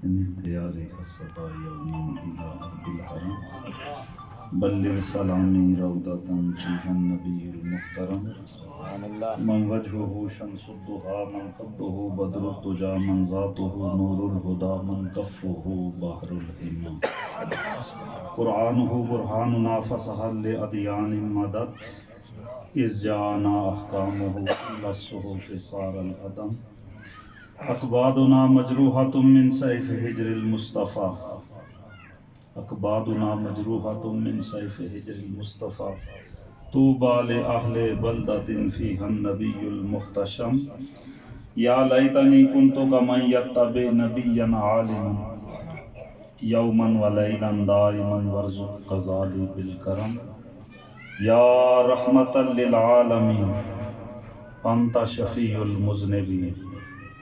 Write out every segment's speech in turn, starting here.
من اختیارك السطا يوما إلى أرض الحرم بلغ سلامي روضة فيها النبي المحترم من وجهه شمس الضحى من خده بدر الدجى من ذاته نور الهدى من كفه بحر الهمم قرآنه برهاننا فسهل لأديان مدد إذ جاءنا أحكامه إلى الصحف صار الأدم أكبادنا مجروحة من سيف هجر المصطفى أكبادنا مجروحة من سيف هجر المصطفى طوبى لأهل بلدة فيها النبي المحتشم يا ليتني كنت كمن يتبع نبيا عالما يوما وليلا دائما وارزق كذلك بالكرم يا رحمة للعالمين أنت شفيع المذنبين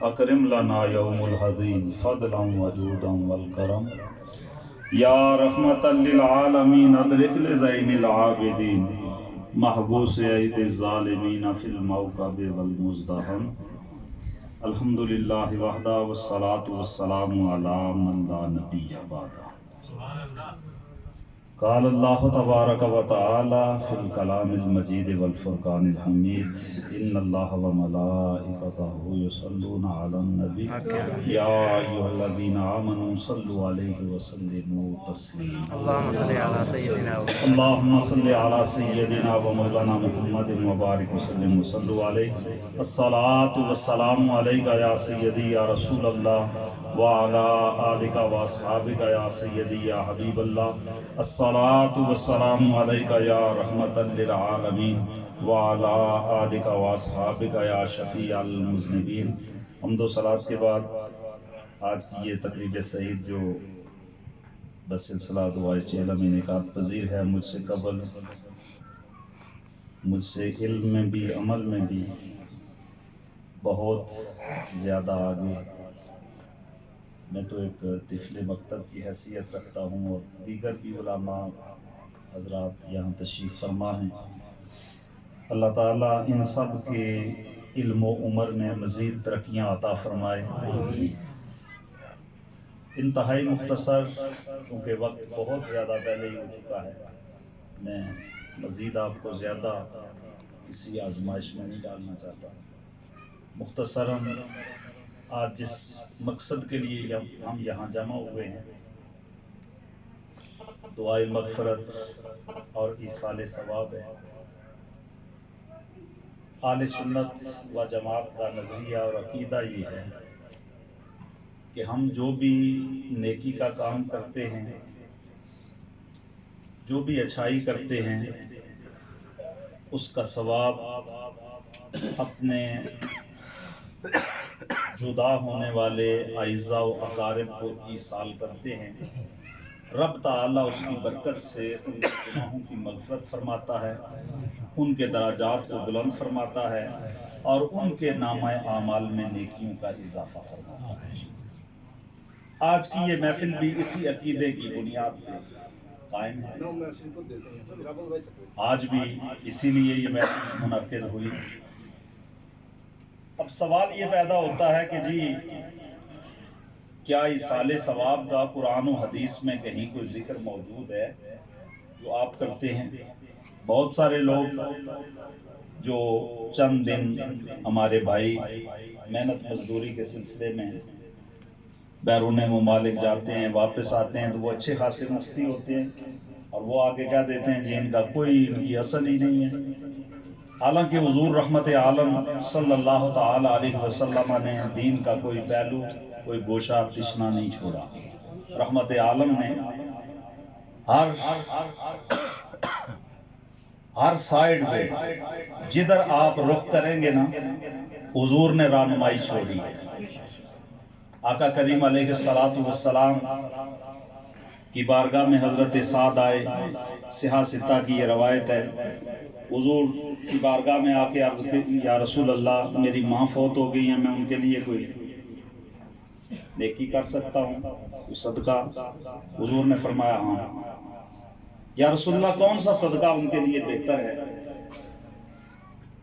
اکرم لنا یوم الحزین فضلا وجودا والکرم یا رحمت للعالمین ادرک لزین العابدین محبوس عید الظالمین فی الموکب والمزدحم الحمدللہ وحدہ والصلاة والسلام علی من لا نبی بعدہ قال اللہ تبارک و تعالی فی الکلام المجید والفرقان الحمید ان اللہ وملائکتہ یصلون علی النبی یا ایھا الذین آمنوا صلوا علیہ وسلموا تسلیما اللهم صل على سيدنا اللهم صل على سيدنا ومولانا محمد وبارك وسلم وصلوا عليه الصلاة والسلام عليك يا سيدي يا رسول الله وعلى آلك وأصحابك يا سيدي يا حبيب الله الصلاة والسلام عليك يا رحمة للعالمين وعلى آلك وأصحابك يا شفيع المذنبين حمد و صلاة کے بعد آج کی یہ تقریب سعید جو بسلسلہ دعائے چہلم انعقاد پذیر ہے مجھ سے قبل مجھ سے علم میں بھی عمل میں بھی بہت زیادہ آگے میں تو ایک طفل مکتب کی حیثیت رکھتا ہوں اور دیگر بھی علماء حضرات یہاں تشریف فرما ہیں اللہ تعالیٰ ان سب کے علم و عمر میں مزید ترقیاں عطا فرمائے انتہائی مختصر چونکہ وقت بہت زیادہ پہلے ہی ہو چکا ہے میں مزید آپ کو زیادہ کسی آزمائش میں نہیں ڈالنا چاہتا مختصراً آج جس مقصد کے لیے ہم یہاں جمع ہوئے ہیں دعائے مغفرت اور ایصال ثواب ہے اہل سنت و جماعت کا نظریہ اور عقیدہ یہ ہے کہ ہم جو بھی نیکی کا کام کرتے ہیں جو بھی اچھائی کرتے ہیں اس کا ثواب اپنے جدا ہونے والے اعزاء و اقارب کو ایصال کرتے ہیں رب تعالیٰ اس کی برکت سے ان کے گناہوں کی مغفرت فرماتا ہے ان کے درجات کو بلند فرماتا ہے اور ان کے نامہ اعمال میں نیکیوں کا اضافہ فرماتا ہے آج کی یہ محفل بھی اسی عقیدے کی بنیاد پہ قائم ہے آج بھی اسی لیے یہ محفل منعقد ہوئی اب سوال یہ پیدا ہوتا ہے کہ جی کیا ایصال ثواب کا قرآن و حدیث میں کہیں کوئی ذکر موجود ہے جو آپ کرتے ہیں بہت سارے لوگ جو چند دن ہمارے بھائی محنت مزدوری کے سلسلے میں بیرون ممالک جاتے ہیں واپس آتے ہیں تو وہ اچھے خاصے مفتی ہوتے ہیں اور وہ آگے کیا دیتے ہیں جی ان کا کوئی ان کی اصل ہی نہیں ہے حالانکہ حضور رحمت عالم صلی اللہ تعالی علیہ وسلم نے دین کا کوئی پہلو کوئی گوشہ تشنا نہیں چھوڑا رحمت عالم نے ہر سائیڈ پہ جدھر آپ رخ کریں گے نا حضور نے رہنمائی چھوڑی ہے آقا کریم علیہ السلام کی بارگاہ میں حضرت سعد آئے صحاح ستہ کی یہ روایت ہے حضور کی بارگاہ میں آ کے عرض کی یا رسول اللہ میری ماں فوت ہو گئی ہیں میں ان کے لیے کوئی نیکی کر سکتا ہوں کوئی صدقہ حضور نے فرمایا ہاں یا رسول اللہ کون سا صدقہ ان کے لیے بہتر ہے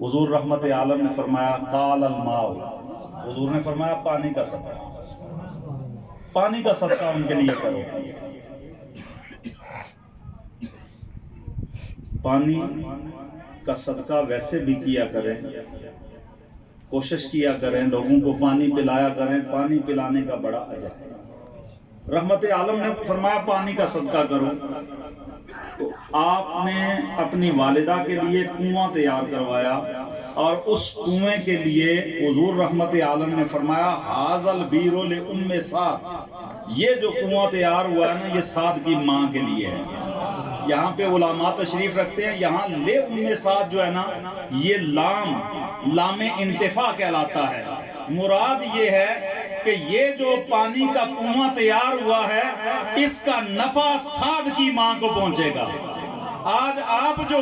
حضور رحمت عالم نے فرمایا قال الماء حضور نے فرمایا پانی کا صدقہ پانی کا صدقہ ان کے لیے کرو. پانی کا صدقہ ویسے بھی کیا کریں، کوشش کیا کریں، لوگوں کو پانی پلایا کریں. پانی پلانے کا بڑا اجر ہے. رحمت عالم نے فرمایا پانی کا صدقہ کرو، تو آپ نے اپنی والدہ کے لیے کنواں تیار کروایا، اور اس کنویں کے لیے حضور رحمت عالم نے فرمایا ھذا البیر لأم سعد، یہ جو کنواں تیار ہوا ہے نا یہ سعد کی ماں کے لیے ہے. یہاں پہ علماء تشریف رکھتے ہیں، یہاں لے ام سعد جو ہے نا یہ لام انتفاع کہلاتا ہے. مراد یہ ہے کہ یہ جو پانی کا کنواں تیار ہوا ہے اس کا نفع سعد کی ماں کو پہنچے گا. آج آپ جو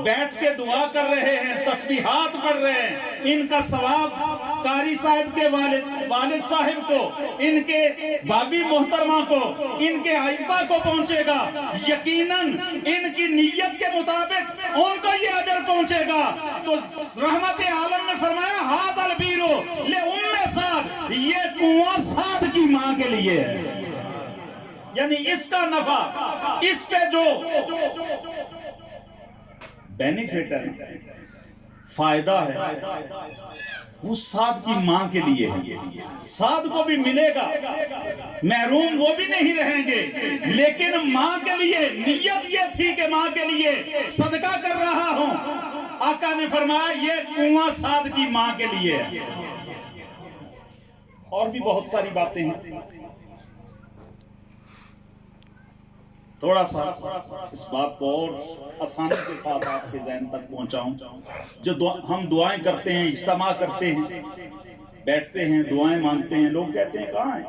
بیٹھ کے دعا کر رہے ہیں، تسبیحات پڑھ رہے ہیں، ان کا ثواب قاری صاحب کے والد صاحب کو، ان کے بابی محترمہ کو، ان کے عائشہ کو پہنچے گا. یقیناً ان کی نیت کے مطابق ان کو یہ اجر پہنچے گا. تو رحمت عالم نے فرمایا ھذا البیر لأم سعد، یہ کنواں سعد کی ماں کے لیے ہے. یعنی اس کا نفع، اس پہ جو بینیفٹ ہے، فائدہ ہے، وہ سعد کی ماں کے لیے ہے. سعد کو بھی ملے گا، محروم وہ بھی نہیں رہیں گے، لیکن ماں کے لیے نیت یہ تھی کہ ماں کے لیے صدقہ کر رہا ہوں. آقا نے فرمایا یہ کنواں سعد کی ماں کے لیے ہے. اور بھی بہت ساری باتیں ہیں. تھوڑا سا اس بات کو اور آسانی کے ساتھ آپ کے ذہن تک پہنچاؤں. جو ہم دعائیں کرتے ہیں، اجتماع کرتے ہیں، بیٹھتے ہیں، دعائیں مانگتے ہیں، لوگ کہتے ہیں کہاں ہیں؟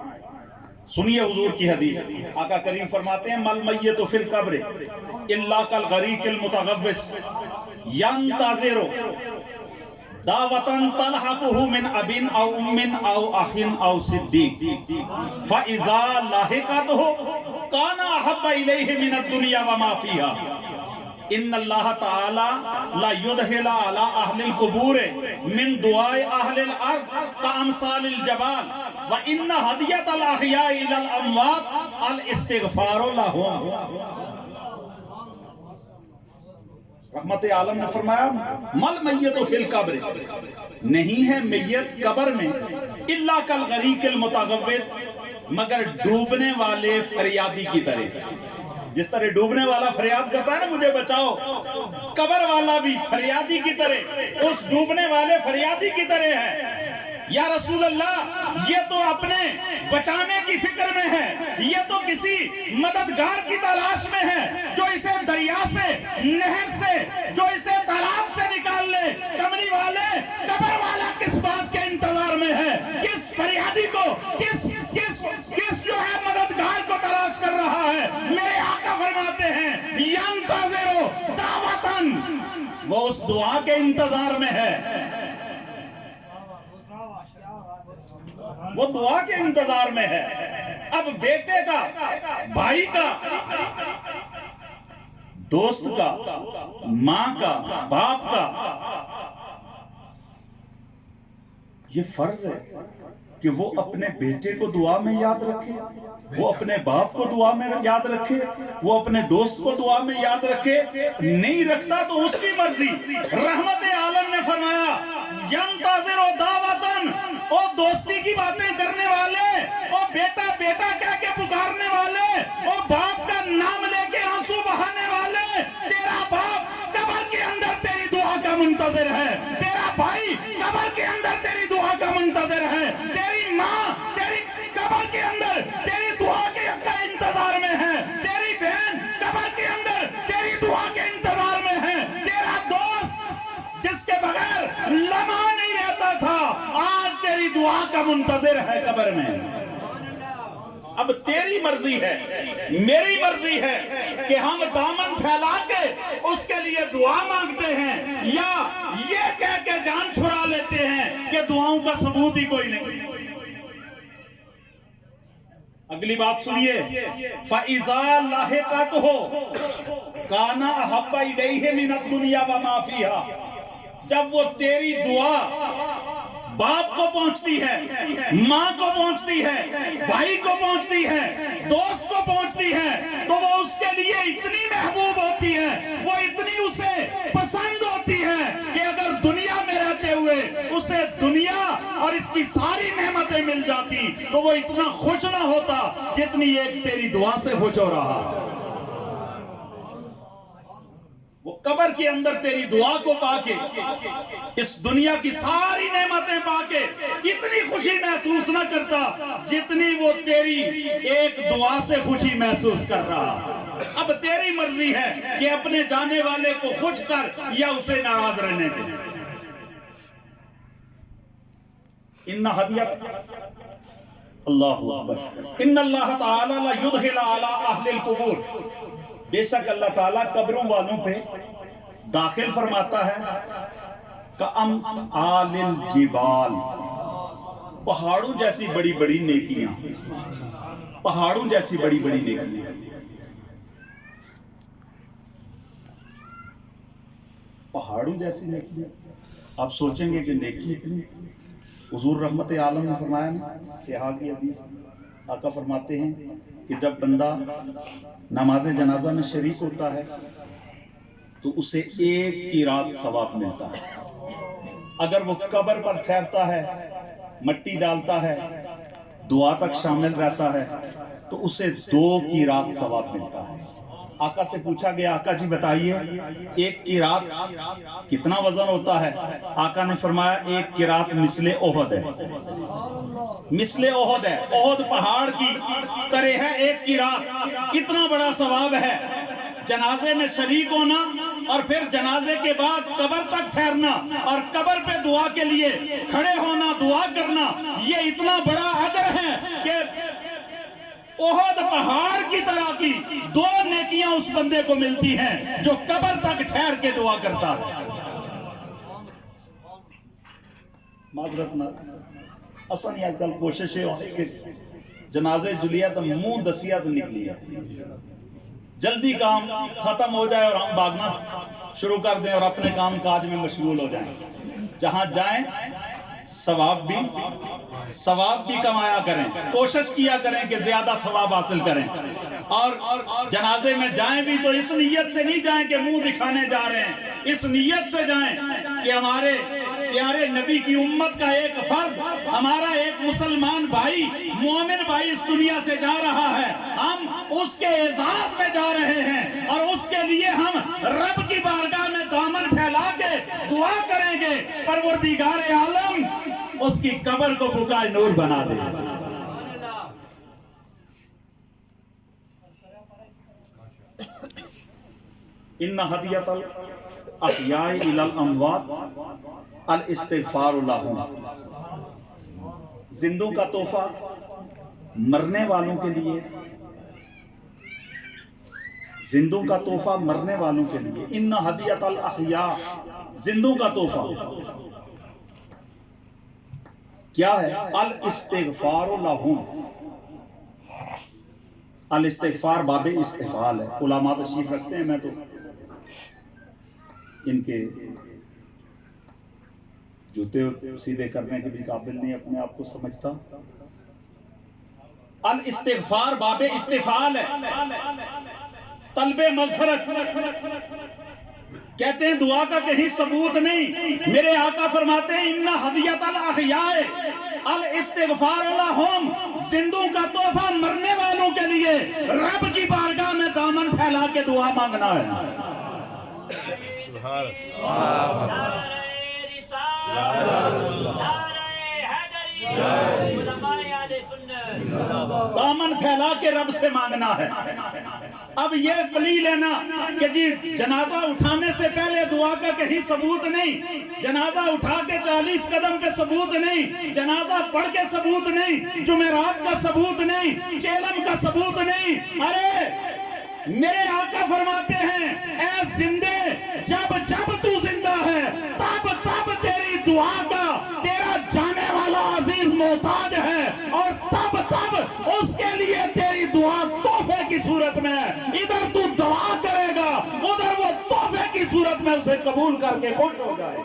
سنیے حضور کی حدیث. آقا کریم فرماتے ہیں مل میت فی القبر الا کالغریق المتغوص ینتظر دعوتاً تلحقہ من ابن او ام او اخ او صدیق فاذا لاحقتہ کان احب الیہ من الدنیا وما فیہا ان اللہ تعالی لا یدخل علی اہل القبور من دعاء اہل الارض کامثال الجبال وان ہدیۃ الاحیاء الی الاموات الاستغفار لهم. رحمت عالم نے فرمایا مل میت فی القبر، نہیں ہے میت قبر میں، الا کالغریق المتغوص، مگر ڈوبنے والے فریادی کی طرح. جس طرح ڈوبنے والا فریاد کرتا ہے نا مجھے بچاؤ، قبر والا بھی فریادی کی طرح اس ڈوبنے والے فریادی کی طرح ہے. یا رسول اللہ یہ تو اپنے بچانے کی فکر میں ہے، یہ تو کسی مددگار کی تلاش میں ہے جو اسے دریا سے، نہر سے، جو اسے تالاب سے نکال لے. کملی والے قبر والا کس بات کے انتظار میں ہے؟ کس فریادی کو، کس جو ہے مددگار کو تلاش کر رہا ہے؟ میرے آقا فرماتے ہیں ینتظر دعوتاً، وہ اس دعا کے انتظار میں ہے، وہ دعا کے انتظار میں ہے. اب بیٹے کا، بھائی کا، دوست کا، ماں کا، باپ کا یہ فرض ہے کہ وہ اپنے بیٹے کو دعا میں یاد رکھے، وہ اپنے باپ کو دعا میں یاد رکھے، وہ اپنے دوست کو دعا میں یاد رکھے. نہیں رکھتا تو اس کی مرضی. رحمت عالم نے فرمایا ینتظر دعوتاً، او دوستی کی باتیں کرنے والے، او بیٹا بیٹا کہہ کے پکارنے والے، او باپ کا نام لے کے آنسو بہانے والے، تیرا باپ قبر کے اندر تیری دعا کا منتظر ہے، تیرا بھائی قبر کے اندر تیری دعا کا منتظر ہے، تیری ماں تیری قبر کے اندر تیری دعا کا انتظار میں ہے، تیری بہن قبر کے اندر تیری دعا کے انتظار میں ہے، تیرا دوست جس کے بغیر لمحہ نہیں رہتا تھا آج تیری دعا کا منتظر ہے قبر میں. اب تیری مرضی ہے، میری مرضی ہے کہ ہم دامن پھیلا کے اس کے لیے دعا مانگتے ہیں یا یہ کہہ کے جان چھڑا لیتے ہیں کہ دعاؤں کا ثبوت ہی کوئی نہیں. اگلی بات سنیے فَإِذَا لَحِقَتْهُ كَانَ أَحَبَّ إِلَيْهِ مِنَ الدُّنْيَا وَمَا فِيهَا، جب وہ تیری دعا باپ کو پہنچتی ہے، ماں کو پہنچتی ہے، بھائی کو پہنچتی ہے، دوست کو پہنچتی ہے، تو وہ اس کے لیے اتنی محبوب ہوتی ہے، وہ اتنی اسے پسند ہوتی ہے کہ اگر دنیا میں رہتے ہوئے اسے دنیا اور اس کی ساری نعمتیں مل جاتی تو وہ اتنا خوش نہ ہوتا جتنی ایک تیری دعا سے خوش ہو رہا۔ وہ قبر کے اندر تیری دعا کو پا کے، اس دنیا کی ساری نعمتیں پا کے اتنی خوشی محسوس نہ کرتا جتنی وہ تیری ایک دعا سے خوشی محسوس کر رہا۔ اب تیری مرضی ہے کہ اپنے جانے والے کو خوش کر یا اسے ناراض رہنے دے۔ ان ہدیت اللہ اکبر ان اللہ تعالی لا يدخل على اہل القبور، بے شک اللہ تعالیٰ قبروں والوں پہ داخل فرماتا ہے کأمثال الجبال، پہاڑوں جیسی بڑی بڑی نیکیاں، پہاڑوں جیسی بڑی بڑی نیکیاں، پہاڑوں جیسی نیکیاں۔ آپ سوچیں گے کہ نیکی اتنی، حضور رحمت عالم نے فرمایا نا، سیاح کی حدیث، آقا فرماتے ہیں کہ جب بندہ نماز جنازہ میں شریک ہوتا ہے تو اسے ایک کی رات ثواب ملتا ہے۔ اگر وہ قبر پر ٹھہرتا ہے، مٹی ڈالتا ہے، دعا تک شامل رہتا ہے تو اسے 2 کی رات ثواب ملتا ہے۔ آقا سے پوچھا گیا، آقا جی بتائیے 1 کی رات کتنا وزن ہوتا ہے؟ آقا نے فرمایا 1 کی رات مثل احد ہے، مثل احد ہے، احد پہاڑ کی طرح ہے 1 کی رات۔ اتنا بڑا ثواب ہے جنازے میں شریک ہونا، اور پھر جنازے کے بعد قبر تک ٹھہرنا اور قبر پہ دعا کے لیے کھڑے ہونا، دعا کرنا، یہ اتنا بڑا اجر ہے کہ احد پہاڑ کی طرح کی 2 نیکیاں اس بندے کو ملتی ہیں جو قبر تک ٹھہر کے دعا کرتا ہے۔ معذرت نہ اصلا یہ کل کوششیں ہوئی کہ جنازے جلیہ تو منہ دسیہ سے نکلی ہے، جلدی کام ختم ہو جائے اور ہم بھاگنا شروع کر دیں اور اپنے کام کاج میں مشغول ہو جائیں۔ جہاں جائیں ثواب بھی کمایا کریں، کوشش کیا کریں کہ زیادہ ثواب حاصل کریں، اور جنازے میں جائیں بھی تو اس نیت سے نہیں جائیں کہ منہ دکھانے جا رہے ہیں، اس نیت سے جائیں کہ ہمارے پیارے نبی کی امت کا ایک فرد، ہمارا ایک مسلمان بھائی، مومن بھائی اس دنیا سے جا رہا ہے، ہم اس کے اعزاز میں جا رہے ہیں اور اس کے لیے ہم رب کی بارگاہ میں دامن پھیلا کے دعا کریں گے پروردگار عالم اس کی قبر کو بقائے نور بنا دے۔ ان ہدیۃ الاحیاء الی الاموات الاستغفار لہم، زندوں کا تحفہ مرنے والوں کے لیے، زندوں کا تحفہ مرنے والوں کے لیے۔ ان ہدیۃ الاحیاء، زندوں کا تحفہ کیا ہے؟ الاستغفار لہم، الاستغفار باب استفعال ہے۔ علماء تشریف رکھتے ہیں، میں تو ان کے جوتے سیدھے کرنے کے بھی قابل نہیں اپنے آپ کو سمجھتا۔ الاستغفار باب استفعال ہے، طلب مغفرت، کہتے ہیں دعا کا کہیں ثبوت نہیں۔ میرے آقا فرماتے ہیں ان ہدیۃ الاحیاء الاستغفار لہم، زندوں کا تحفہ مرنے والوں کے لیے رب کی بارگاہ میں دامن پھیلا کے دعا مانگنا ہے۔ دامن پھیلا کے رب سے مانگنا ہے۔ اب یہ پلی لینا کہ جی جنازہ اٹھانے سے پہلے دعا کا کہیں ثبوت نہیں، جنازہ اٹھا کے 40 قدم کے ثبوت نہیں، جنازہ پڑھ کے ثبوت نہیں، جمعرات کا ثبوت نہیں، چیلم کا ثبوت نہیں۔ ارے میرے آقا فرماتے ہیں اے زندے، جب تو زندہ ہے تب تیری دعا کا تیرا جانے والا عزیز محتاج ہے، اور تب اس کے لیے تیری دعا تحفے کی صورت میں ہے۔ ادھر تو دعا کرے گا، ادھر وہ تحفے کی صورت میں اسے قبول کر کے خوش ہو جائے گا۔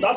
10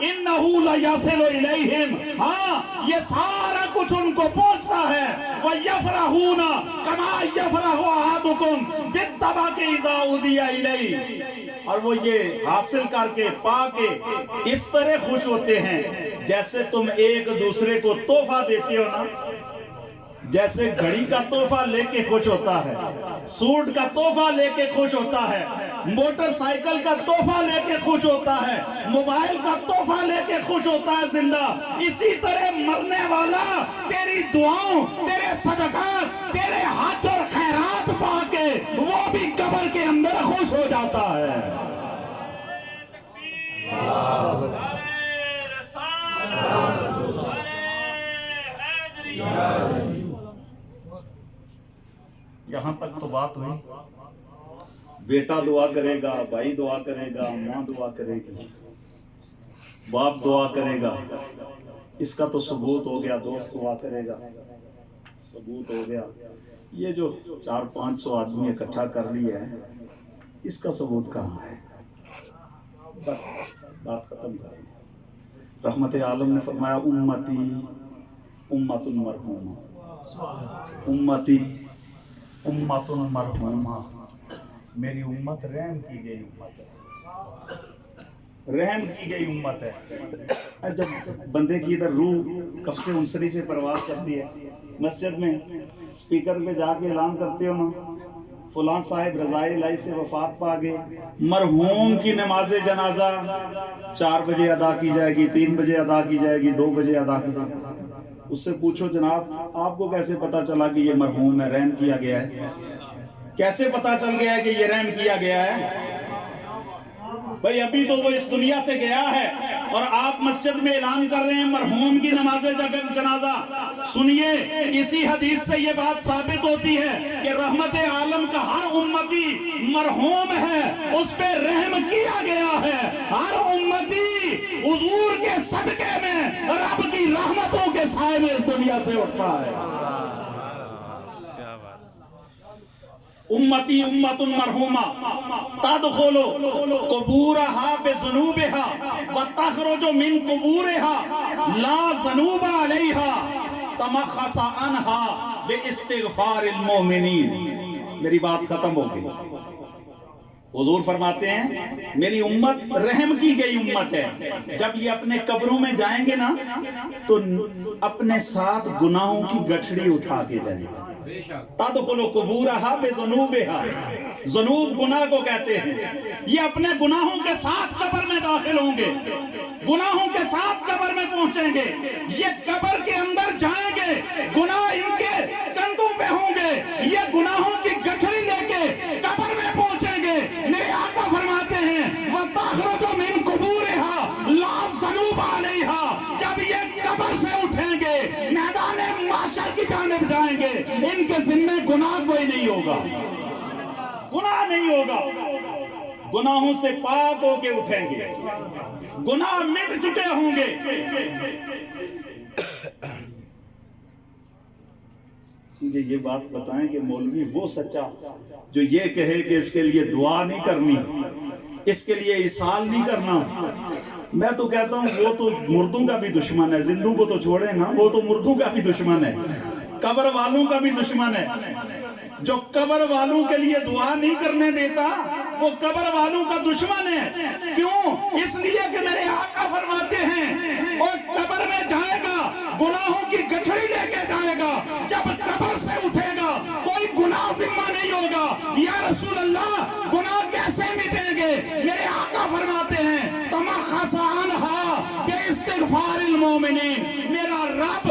انہو لیصل الیہم، ہاں یہ سارا کچھ ان کو پہنچتا ہے، وَیَفْرَحُونَ كَمَا يَفْرَحُ أَحَدُكُمْ بِالطَّبَقِ إِذَا أُوذِیَ إِلَیْهِ، اور وہ یہ حاصل کر کے پا کے اس طرح خوش ہوتے ہیں جیسے تم ایک دوسرے کو تحفہ دیتے ہو نا، جیسے گھڑی کا تحفہ لے کے خوش ہوتا ہے، سوٹ کا تحفہ لے کے خوش ہوتا ہے، موٹر سائیکل کا تحفہ لے کے خوش ہوتا ہے، موبائل کا تحفہ لے کے خوش ہوتا ہے زندہ، اسی طرح مرنے والا تیری دعاؤں، تیرے صدقات، تیرے حج اور خیرات پا کے وہ بھی قبر کے اندر خوش ہو جاتا ہے۔ یہاں تک تو بات ہوئی، بیٹا دعا کرے گا، بھائی دعا کرے گا، ماں دعا کرے گی، باپ دعا کرے گا، اس کا تو ثبوت ہو گیا، دوست دعا کرے گا، ثبوت ہو گیا، یہ جو 400-500 آدمی اکٹھا کر لیا ہے اس کا ثبوت کہاں ہے؟ بس بات ختم کر۔ رحمت عالم نے فرمایا امتی امت مرحومہ، امتی امت مرحومہ، میری امت رحم کی گئی امت ہے، رحم کی گئی امت ہے۔ جب بندے کی ادھر روح قفص انصری سے پرواز کرتی ہے، مسجد میں سپیکر پہ جا کے اعلان کرتے ہو نا، فلاں صاحب رضائے الہی سے وفات پا گئے، مرحوم کی نماز جنازہ 4 بجے ادا کی جائے گی، 3 بجے ادا کی جائے گی، 2 بجے ادا کی جائے گی۔ اس سے پوچھو جناب آپ کو کیسے پتا چلا کہ یہ مرحوم ہے، رحم کیا گیا ہے؟ کیسے پتا چل گیا ہے کہ یہ رحم کیا گیا ہے؟ بھئی ابھی تو وہ اس دنیا سے گیا ہے اور آپ مسجد میں اعلان کر رہے ہیں مرحوم کی نماز جنازہ۔ سنیے، اسی حدیث سے یہ بات ثابت ہوتی ہے کہ رحمت عالم کا ہر امتی مرحوم ہے، اس پہ رحم کیا گیا ہے۔ ہر امتی حضور کے صدقے میں رب کی رحمتوں کے سائے میں اس دنیا سے اٹھتا ہے۔ امتی امت مرحومہ تدخل قبورہا بذنوبہا وتخرج من قبورہا لا ذنوب علیہا تمخص عنہا باستغفار المؤمنین۔ میری بات ختم ہو گئی۔ حضور فرماتے ہیں میری امت رحم کی گئی امت ہے، جب یہ اپنے قبروں میں جائیں گے نا تو اپنے ساتھ گناہوں کی گٹھڑی اٹھا کے جائیں گے۔ تدخل قبورہا بذنوبہا، ذنوب گناہ کو کہتے ہیں، یہ اپنے گناہوں کے ساتھ قبر میں داخل ہوں گے، گناہوں کے ساتھ قبر میں پہنچیں گے، یہ قبر کے اندر جائیں گے، گناہ ان کے کندھوں پہ ہوں گے، یہ گناہوں کی گٹھڑی لے کے قبر میں پہنچیں گے۔ میرے آقا فرماتے ہیں وَتَخْرُجُ مِن قُبُورِهَا لَا ذَنُوبَ عَلَيْهَا، جب یہ قبر سے اٹھیں گے میدان محشر کی جانب جائیں گے، ان کے ذمہ گناہ کوئی نہیں ہوگا، گناہ نہیں ہوگا، گناہوں سے پاک ہو کے اٹھیں گے، گناہ مٹ چکے ہوں گے۔ مجھے یہ بات بتائیں کہ مولوی وہ سچا جو یہ کہے کہ اس کے لیے دعا نہیں کرنی، اس کے لیے اصال نہیں کرنا، میں تو کہتا ہوں وہ تو مردوں کا بھی دشمن ہے، زندوں کو تو چھوڑے نا، وہ تو مردوں کا بھی دشمن ہے، قبر والوں کا بھی دشمن ہے۔ جو قبر والوں کے لیے دعا نہیں کرنے دیتا وہ قبر والوں کا دشمن ہے۔ کیوں؟ اس لیے کہ میرے آقا فرماتے ہیں اور قبر میں جائے گا گناہوں کی گٹھڑی لے کے جائے گا، جب قبر سے اٹھے گا کوئی گناہ ذمہ نہیں ہوگا۔ یا رسول اللہ گناہ کیسے مٹیں گے؟ میرے آقا فرماتے ہیں تمخص عنہا باستغفار المؤمنین، میرا رب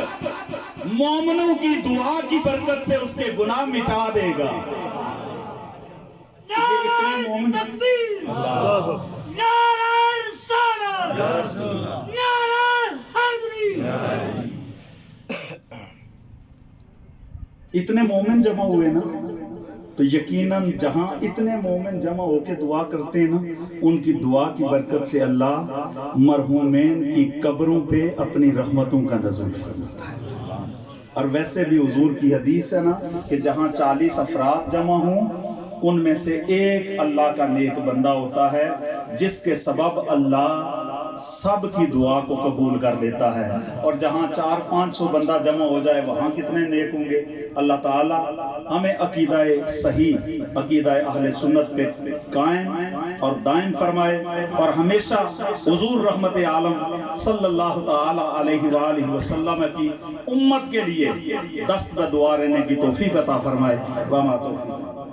مومنوں کی دعا کی برکت سے اس کے گناہ مٹا دے گا۔ نعرہ تکبیر، نعرہ رسالت، نعرہ حیدری۔ اتنے مومن جمع ہوئے نا تو یقیناً جہاں اتنے مومن جمع ہو کے دعا کرتے ہیں نا، ان کی دعا کی برکت سے اللہ مرحومین کی قبروں پہ اپنی رحمتوں کا نزول فرماتا ہے۔ اور ویسے بھی حضور کی حدیث ہے نا کہ جہاں 40 افراد جمع ہوں ان میں سے ایک اللہ کا نیک بندہ ہوتا ہے جس کے سبب اللہ سب کی دعا کو قبول کر لیتا ہے، اور جہاں 400-500 بندہ جمع ہو جائے وہاں کتنے نیک ہوں گے۔ اللہ تعالیٰ ہمیں عقیدہ صحیح، عقیدہ اہل سنت پہ قائم اور دائم فرمائے، اور ہمیشہ حضور رحمت عالم صلی اللہ تعالیٰ علیہ وآلہ وسلم کی امت کے لیے دست بدعا رہنے کی توفیق عطا فرمائے۔ وما توفیق